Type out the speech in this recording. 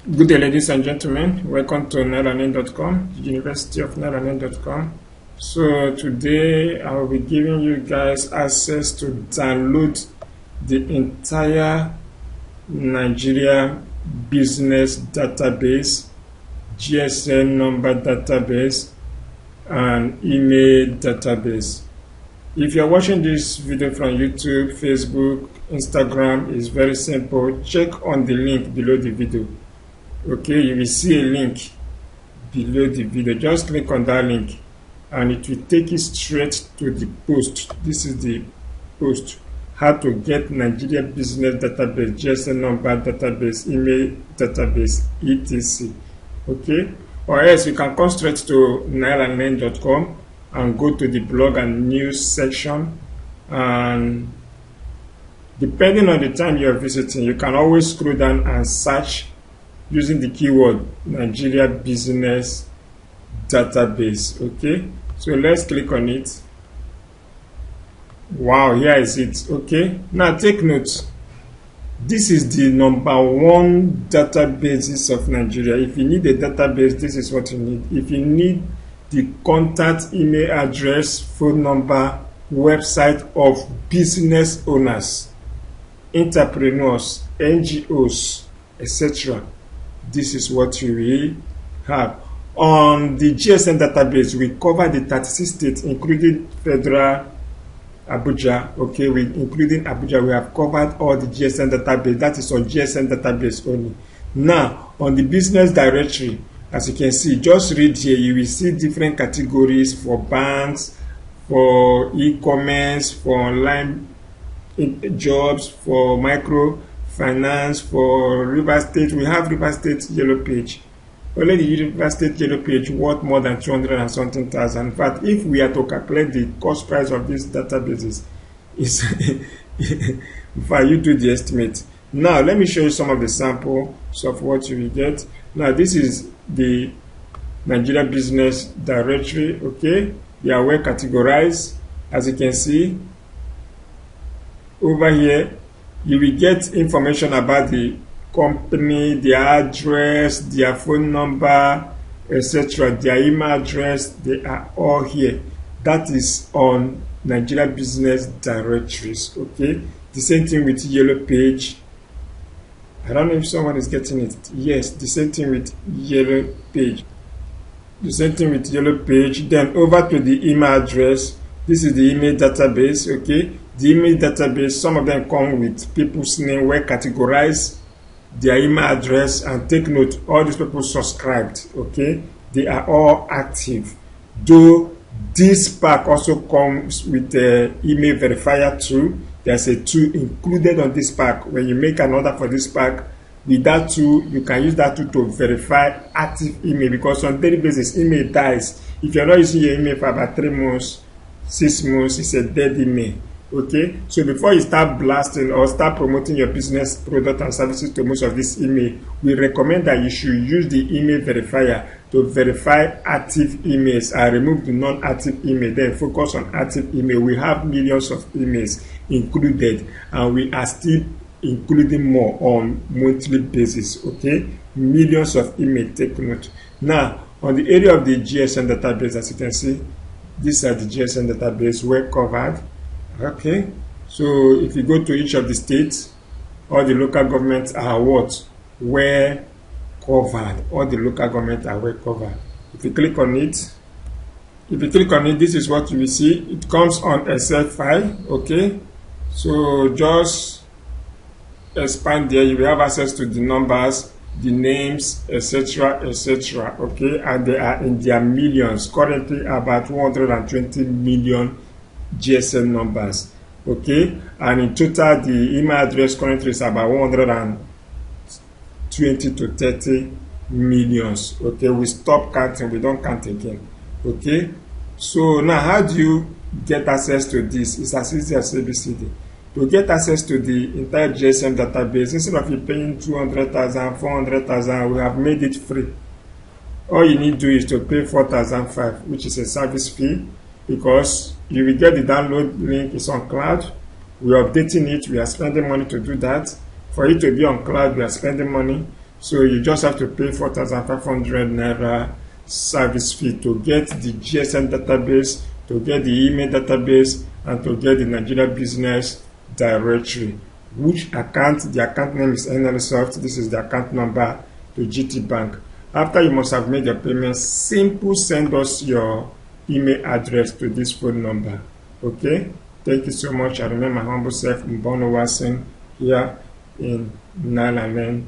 Good day, ladies and gentlemen. Welcome to nlearning.com, the University of nlearning.com. So today I will be giving you guys access to download the entire Nigeria business database, GSM number database, and email database. If you're watching this video from YouTube, Facebook, Instagram, it's very simple. Check on the link below the video. Okay, you will see a link below the video. Just click on that link and it will take you straight to the post. This is the post: how to get Nigeria business database, GSM number database, email database, etc. Okay, or else you can come straight to nlearning.com and go to the blog and news section, and depending on the time you are visiting, you can always scroll down and search using the keyword Nigeria business database. Okay, so let's click on it. Wow, here is it. Okay, now take note, this is the number one databases of Nigeria. If you need a database, this is what you need. If you need the contact, email address, phone number, website of business owners, entrepreneurs, NGOs, etc., this is what you will have. On the GSM database, we cover the 36 states, including federal Abuja. Okay, including Abuja, we have covered all the GSM database. That is on GSM database only. Now, on the business directory, as you can see, just read here, you will see different categories for banks, for e-commerce, for online jobs, for micro finance, for River State. We have River State yellow page. Only the River State yellow page worth more than 200 and something thousand. In fact, if we are to calculate the cost price of these databases, is for you do the estimate. Now let me show you some of the samples of what you will get. Now this is the Nigeria business directory. Okay, they are well categorized. As you can see over here, you will get information about the company, their address, their phone number, etc., their email address. They are all here. That is on Nigeria business directories. Okay, the same thing with yellow page. I don't know if someone is getting it. Yes, the same thing with yellow page. The same thing with yellow page. Then over to the email address. This is the email database. Okay, the email database, some of them come with people's name, where categorize their email address, and take note, all these people subscribed. Okay, they are all active. Though this pack also comes with the email verifier tool. There's a tool included on this pack. When you make an order for this pack, with that tool, you can use that tool to verify active email, because on daily basis, email dies. If you're not using your email for about 3 months, 6 months, it's a dead email. Okay, so before you start blasting or start promoting your business product and services to most of this email, we recommend that you should use the email verifier to verify active emails and remove the non-active email. Then focus on active email. We have millions of emails included, and we are still including more on monthly basis. Okay, millions of email. Take note. Now, on the area of the GSM database, as you can see, these are the GSM database well covered. Okay, so if you go to each of the states, all the local governments are what? Well covered. All the local governments are well covered. If you click on it, this is what you will see. It comes on Excel file. Okay, so just expand there. You will have access to the numbers, the names, etc., etc. Okay, and they are in their millions. Currently, about 120 million GSM numbers. Okay, and in total, the email address currently is about 120 to 30 millions. Okay, we stop counting, we don't count again. Okay, so now how do you get access to this? It's as easy as ABCD. To get access to the entire GSM database, instead of you paying 200,000, 400,000, we have made it free. All you need to do is to pay 4,005, which is a service fee, because you will get the download link. It's on cloud. We are updating it. We are spending money to do that. For it to be on cloud, we are spending money. So you just have to pay 4,500 naira service fee to get the GSM database, to get the email database, and to get the Nigeria Business Directory. Which account? The account name is NLSoft. This is the account number to GT Bank. After you must have made your payment, simple send us your email address to this phone number. Okay? Thank you so much. I remain my humble self, Mbono Watson, here in nalamen.com.